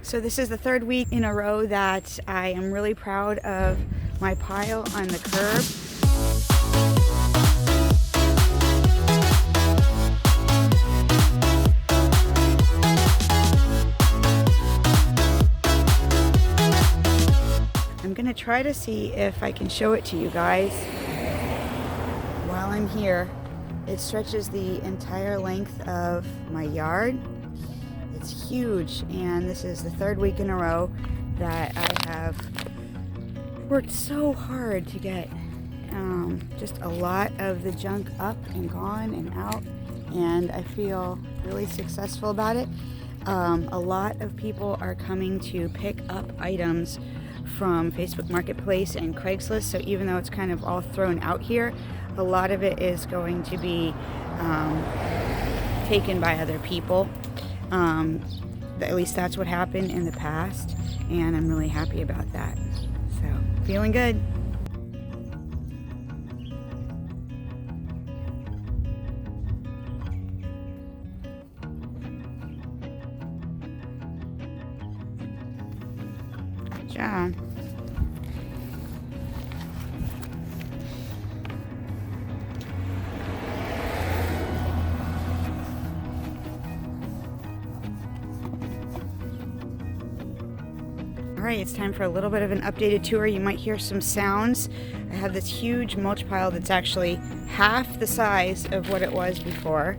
So this is the third week in a row that I am really proud of my pile on the curb. I'm gonna try to see if I can show it to you guys while I'm here. It stretches the entire length of my yard. It's huge, and this is the third week in a row that I have worked so hard to get just a lot of the junk up and gone and out, and I feel really successful about it. A lot of people are coming to pick up items from Facebook Marketplace and Craigslist, so even though it's kind of all thrown out here, a lot of it is going to be taken by other people. At least that's what happened in the past, and I'm really happy about that. So, feeling good. Good job. Alright, it's time for a little bit of an updated tour. You might hear some sounds. I have this huge mulch pile that's actually half the size of what it was before.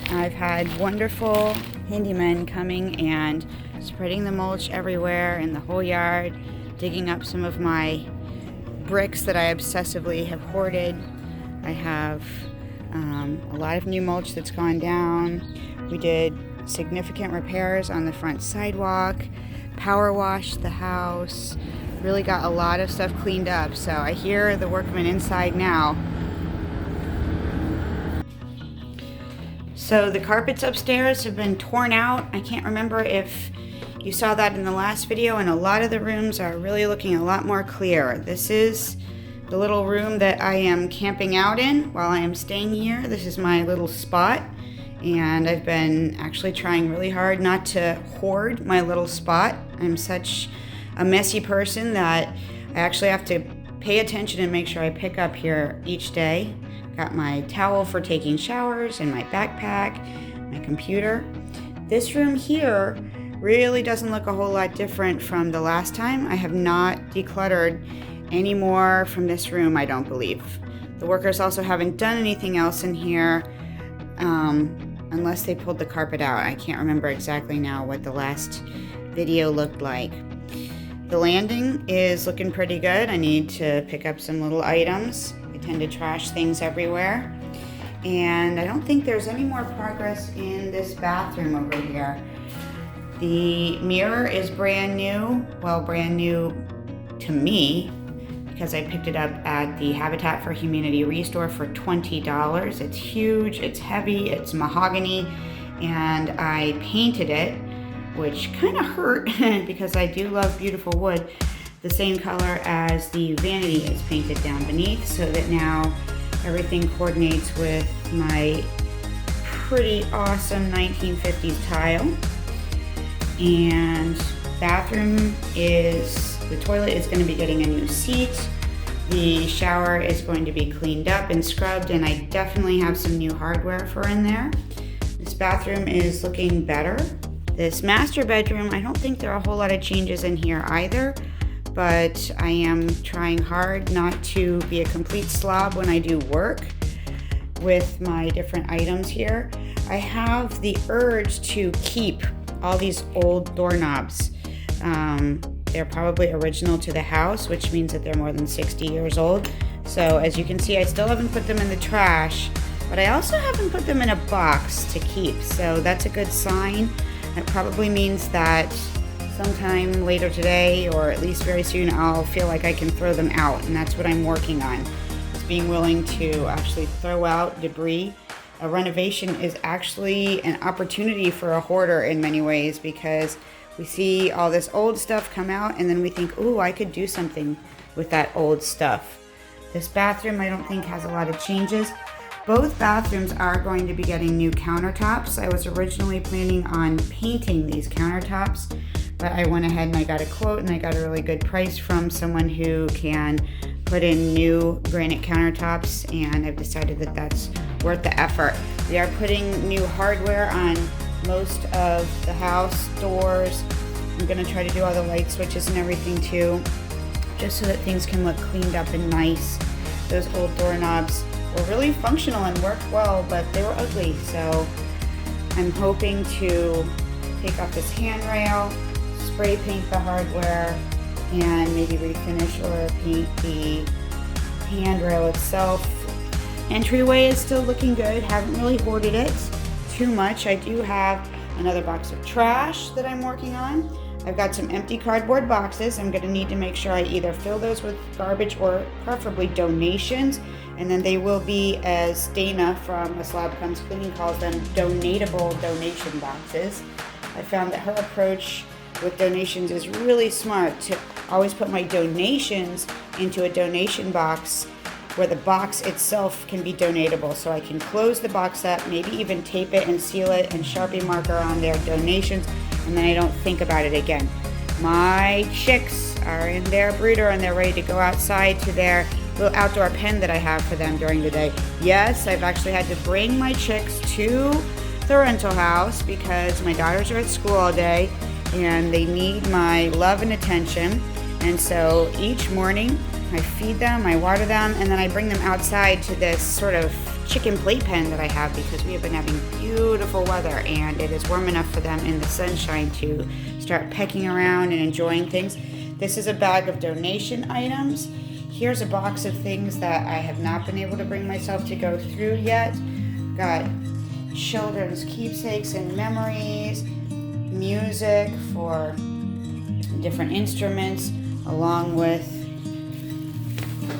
I've had wonderful handymen coming and spreading the mulch everywhere in the whole yard, digging up some of my bricks that I obsessively have hoarded. I have a lot of new mulch that's gone down. We did significant repairs on the front sidewalk, power washed the house, really got a lot of stuff cleaned up. So I hear the workmen inside now. So the carpets upstairs have been torn out. I can't remember if you saw that in the last video, and a lot of the rooms are really looking a lot more clear. This is the little room that I am camping out in while I am staying here. This is my little spot, and I've been actually trying really hard not to hoard my little spot. I'm such a messy person that I actually have to pay attention and make sure I pick up here each day. Got my towel for taking showers and my backpack, my computer. This room here really doesn't look a whole lot different from the last time. I have not decluttered any more from this room, I don't believe. The workers also haven't done anything else in here, unless they pulled the carpet out. I can't remember exactly now what the last video looked like. The landing is looking pretty good. I need to pick up some little items. I tend to trash things everywhere. And I don't think there's any more progress in this bathroom over here. The mirror is brand new. Well, brand new to me, because I picked it up at the Habitat for Humanity Restore for $20. It's huge, it's heavy, it's mahogany, and I painted it, which kind of hurt because I do love beautiful wood, the same color as the vanity is painted down beneath, so that now everything coordinates with my pretty awesome 1950s tile. And bathroom is, the toilet is going to be getting a new seat. The shower is going to be cleaned up and scrubbed, and I definitely have some new hardware for in there. This bathroom is looking better. This master bedroom, I don't think there are a whole lot of changes in here either, but I am trying hard not to be a complete slob when I do work with my different items here. I have the urge to keep all these old doorknobs. They're probably original to the house, which means that they're more than 60 years old. So as you can see, I still haven't put them in the trash, but I also haven't put them in a box to keep. So that's a good sign. That probably means that sometime later today, or at least very soon, I'll feel like I can throw them out, and that's what I'm working on, is being willing to actually throw out debris. A renovation is actually an opportunity for a hoarder in many ways, because we see all this old stuff come out and then we think, ooh, I could do something with that old stuff. This bathroom I don't think has a lot of changes. Both bathrooms are going to be getting new countertops. I was originally planning on painting these countertops, but I went ahead and I got a quote and I got a really good price from someone who can put in new granite countertops, and I've decided that that's worth the effort. We are putting new hardware on most of the house doors. I'm gonna try to do all the light switches and everything too, just so that things can look cleaned up and nice. Those old doorknobs were really functional and worked well, but they were ugly, so I'm hoping to take off this handrail, spray paint the hardware, and maybe refinish or paint the handrail itself. Entryway is still looking good. Haven't really hoarded it too much. I do have another box of trash that I'm working on. I've got some empty cardboard boxes. I'm going to need to make sure I either fill those with garbage or preferably donations, and then they will be, as Dana from A Slob Comes Cleaning calls them, donatable donation boxes. I found that her approach with donations is really smart, to always put my donations into a donation box where the box itself can be donatable, so I can close the box up, maybe even tape it and seal it and Sharpie marker on their donations, and then I don't think about it again. My chicks are in their brooder and they're ready to go outside to their little outdoor pen that I have for them during the day. Yes, I've actually had to bring my chicks to the rental house because my daughters are at school all day and they need my love and attention. And so each morning I feed them, I water them, and then I bring them outside to this sort of chicken playpen that I have because we have been having beautiful weather and it is warm enough for them in the sunshine to start pecking around and enjoying things. This is a bag of donation items. Here's a box of things that I have not been able to bring myself to go through yet. Got children's keepsakes and memories, music for different instruments, along with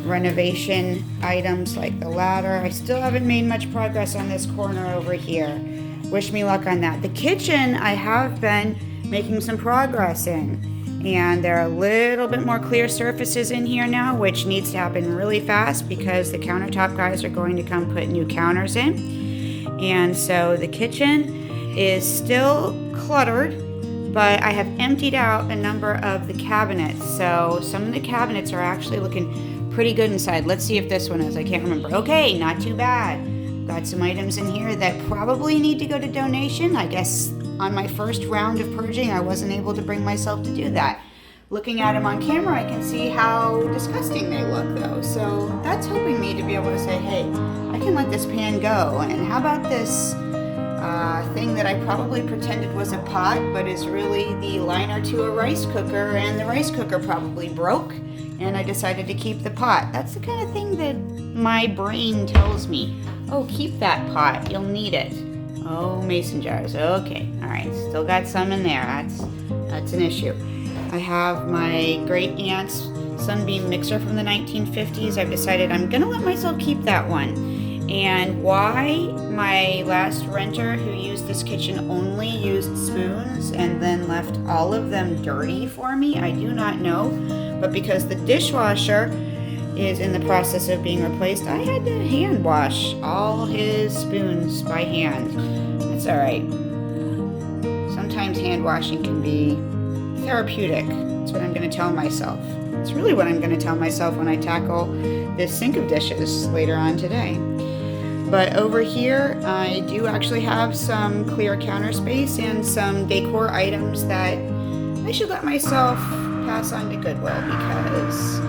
renovation items like the ladder. I still haven't made much progress on this corner over here. Wish me luck on that. The kitchen I have been making some progress in, and there are a little bit more clear surfaces in here now, which needs to happen really fast because the countertop guys are going to come put new counters in. And so the kitchen is still cluttered, but I have emptied out a number of the cabinets. So some of the cabinets are actually looking pretty good inside. Let's see if this one is. I can't remember. Okay, not too bad. Got some items in here that probably need to go to donation. I guess on my first round of purging, I wasn't able to bring myself to do that. Looking at them on camera, I can see how disgusting they look though. So that's helping me to be able to say, hey, I can let this pan go. And how about this thing that I probably pretended was a pot, but is really the liner to a rice cooker, and the rice cooker probably broke, and I decided to keep the pot. That's the kind of thing that my brain tells me. Oh, keep that pot, you'll need it. Oh, mason jars, okay, all right, still got some in there, that's an issue. I have my great aunt's Sunbeam mixer from the 1950s. I've decided I'm gonna let myself keep that one. And why my last renter who used this kitchen only used spoons and then left all of them dirty for me, I do not know. But because the dishwasher is in the process of being replaced, I had to hand wash all his spoons by hand. That's all right. Sometimes hand washing can be therapeutic. That's what I'm going to tell myself. It's really what I'm going to tell myself when I tackle this sink of dishes later on today. But over here, I do actually have some clear counter space and some decor items that I should let myself pass on to Goodwill because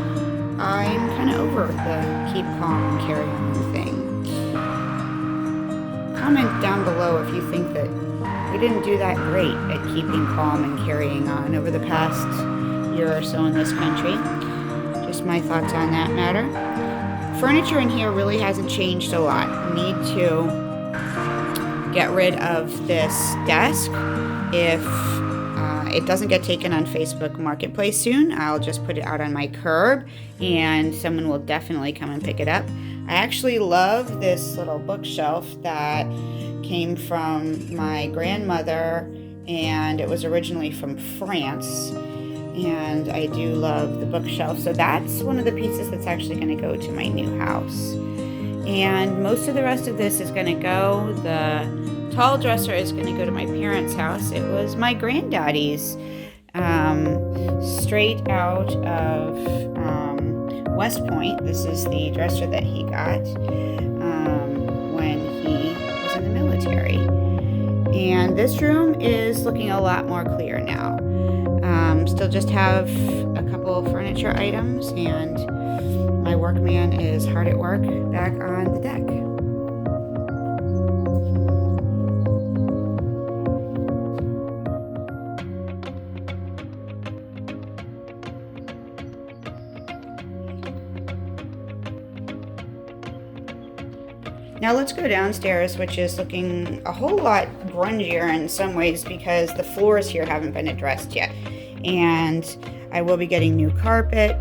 I'm kind of over the keep calm and carry on thing. Comment down below if you think that we didn't do that great at keeping calm and carrying on over the past year or so in this country. Just my thoughts on that matter. Furniture in here really hasn't changed a lot. I need to get rid of this desk. If it doesn't get taken on Facebook Marketplace soon, I'll just put it out on my curb and someone will definitely come and pick it up. I actually love this little bookshelf that came from my grandmother, and it was originally from France. And I do love the bookshelf. So that's one of the pieces that's actually going to go to my new house. And most of the rest of this is going to go. The tall dresser is going to go to my parents' house. It was my granddaddy's straight out of West Point. This is the dresser that he got when he was in the military. And this room is looking a lot more clear now. Still just have a couple of furniture items, and my workman is hard at work back on the deck. Now let's go downstairs, which is looking a whole lot grungier in some ways because the floors here haven't been addressed yet. And I will be getting new carpet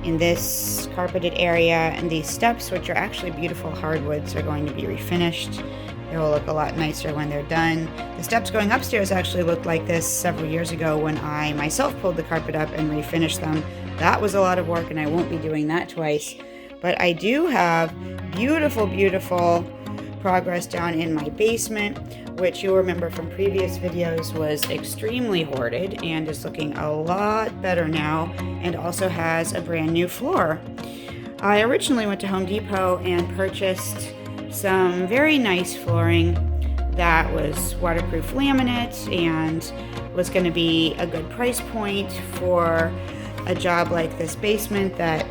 in this carpeted area, and these steps, which are actually beautiful hardwoods, are going to be refinished. They will look a lot nicer when they're done. The steps going upstairs actually looked like this several years ago when I myself pulled the carpet up and refinished them. That was a lot of work, and I won't be doing that twice. But I do have beautiful, beautiful progress down in my basement, which you'll remember from previous videos was extremely hoarded and is looking a lot better now, and also has a brand new floor. I originally went to Home Depot and purchased some very nice flooring that was waterproof laminate and was going to be a good price point for a job like this basement that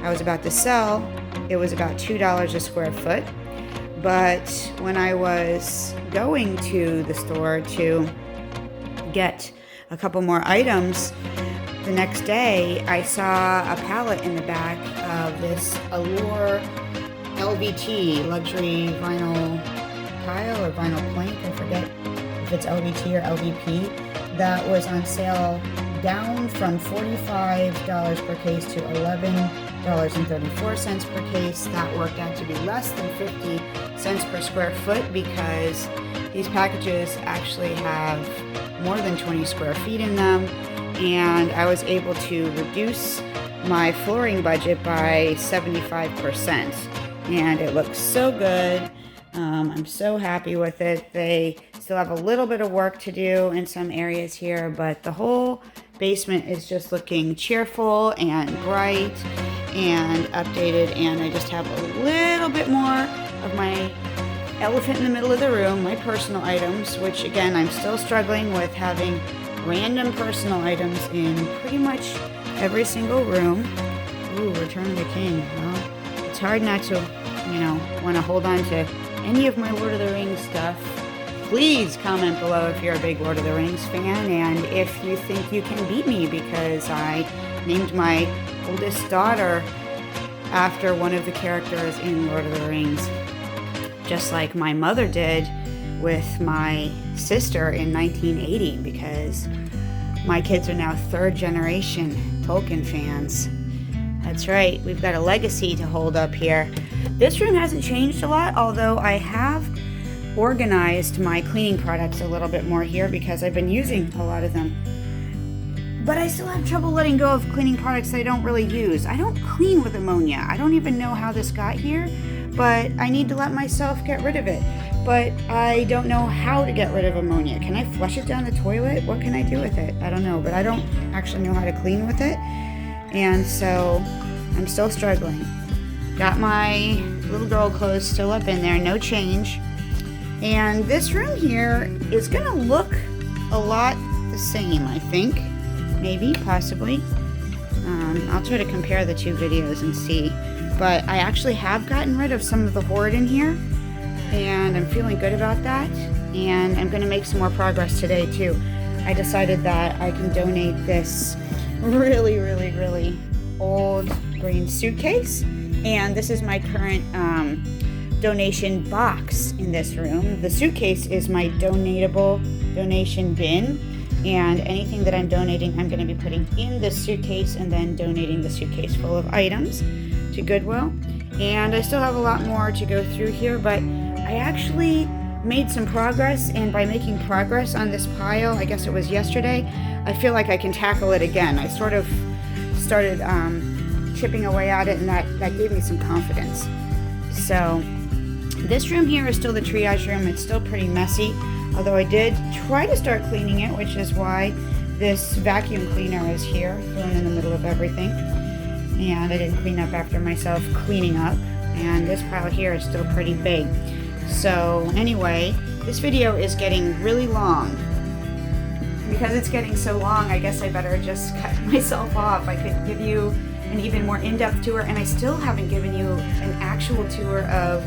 I was about to sell. It was about $2 a square foot. But when I was going to the store to get a couple more items, the next day I saw a pallet in the back of this Allure LVT, luxury vinyl tile or vinyl plank, I forget if it's LVT or LVP, that was on sale down from $45 per case to $11.34 per case. That worked out to be less than 50 cents per square foot because these packages actually have more than 20 square feet in them, and I was able to reduce my flooring budget by 75%, and it looks so good. I'm so happy with it. They still have a little bit of work to do in some areas here, but the whole basement is just looking cheerful and bright and updated, and I just have a little bit more of my elephant in the middle of the room, my personal items, which again, I'm still struggling with having random personal items in pretty much every single room. Ooh, Return of the King. Well, it's hard not to, want to hold on to any of my Lord of the Rings stuff. Please comment below if you're a big Lord of the Rings fan and if you think you can beat me, because I named my oldest daughter after one of the characters in Lord of the Rings, just like my mother did with my sister in 1980, because my kids are now third generation Tolkien fans. That's right, we've got a legacy to hold up here. This room hasn't changed a lot, although I have organized my cleaning products a little bit more here because I've been using a lot of them. But I still have trouble letting go of cleaning products I don't really use. I don't clean with ammonia. I don't even know how this got here, but I need to let myself get rid of it. But I don't know how to get rid of ammonia. Can I flush it down the toilet? What can I do with it? I don't know, but I don't actually know how to clean with it. And so I'm still struggling. Got my little girl clothes still up in there, no change. And this room here is gonna look a lot the same, I think. Maybe, possibly. I'll try to compare the two videos and see. But I actually have gotten rid of some of the hoard in here, and I'm feeling good about that. And I'm gonna make some more progress today too. I decided that I can donate this really, really, really old green suitcase. And this is my current donation box in this room. The suitcase is my donatable donation bin, and anything that I'm donating, I'm going to be putting in this suitcase and then donating the suitcase full of items to Goodwill. And I still have a lot more to go through here, but I actually made some progress, and by making progress on this pile, I guess it was yesterday, I feel like I can tackle it again. I sort of started chipping away at it, and that gave me some confidence. So this room here is still the triage room. It's still pretty messy, although I did try to start cleaning it, which is why This vacuum cleaner is here, thrown in the middle of everything. And I didn't clean up after myself cleaning up. And this pile here is still pretty big. So anyway, this video is getting really long. Because it's getting so long, I guess I better just cut myself off. I could give you an even more in-depth tour, and I still haven't given you an actual tour of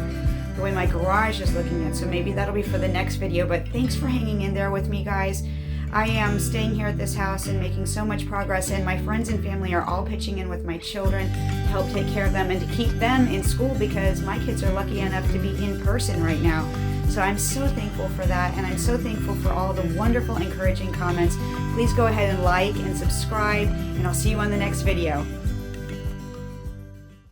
the way my garage is looking at. So maybe that'll be for the next video, but thanks for hanging in there with me, guys. I am staying here at this house and making so much progress, and my friends and family are all pitching in with my children to help take care of them and to keep them in school, because my kids are lucky enough to be in person right now. So I'm so thankful for that, and I'm so thankful for all the wonderful, encouraging comments. Please go ahead and like and subscribe, and I'll see you on the next video.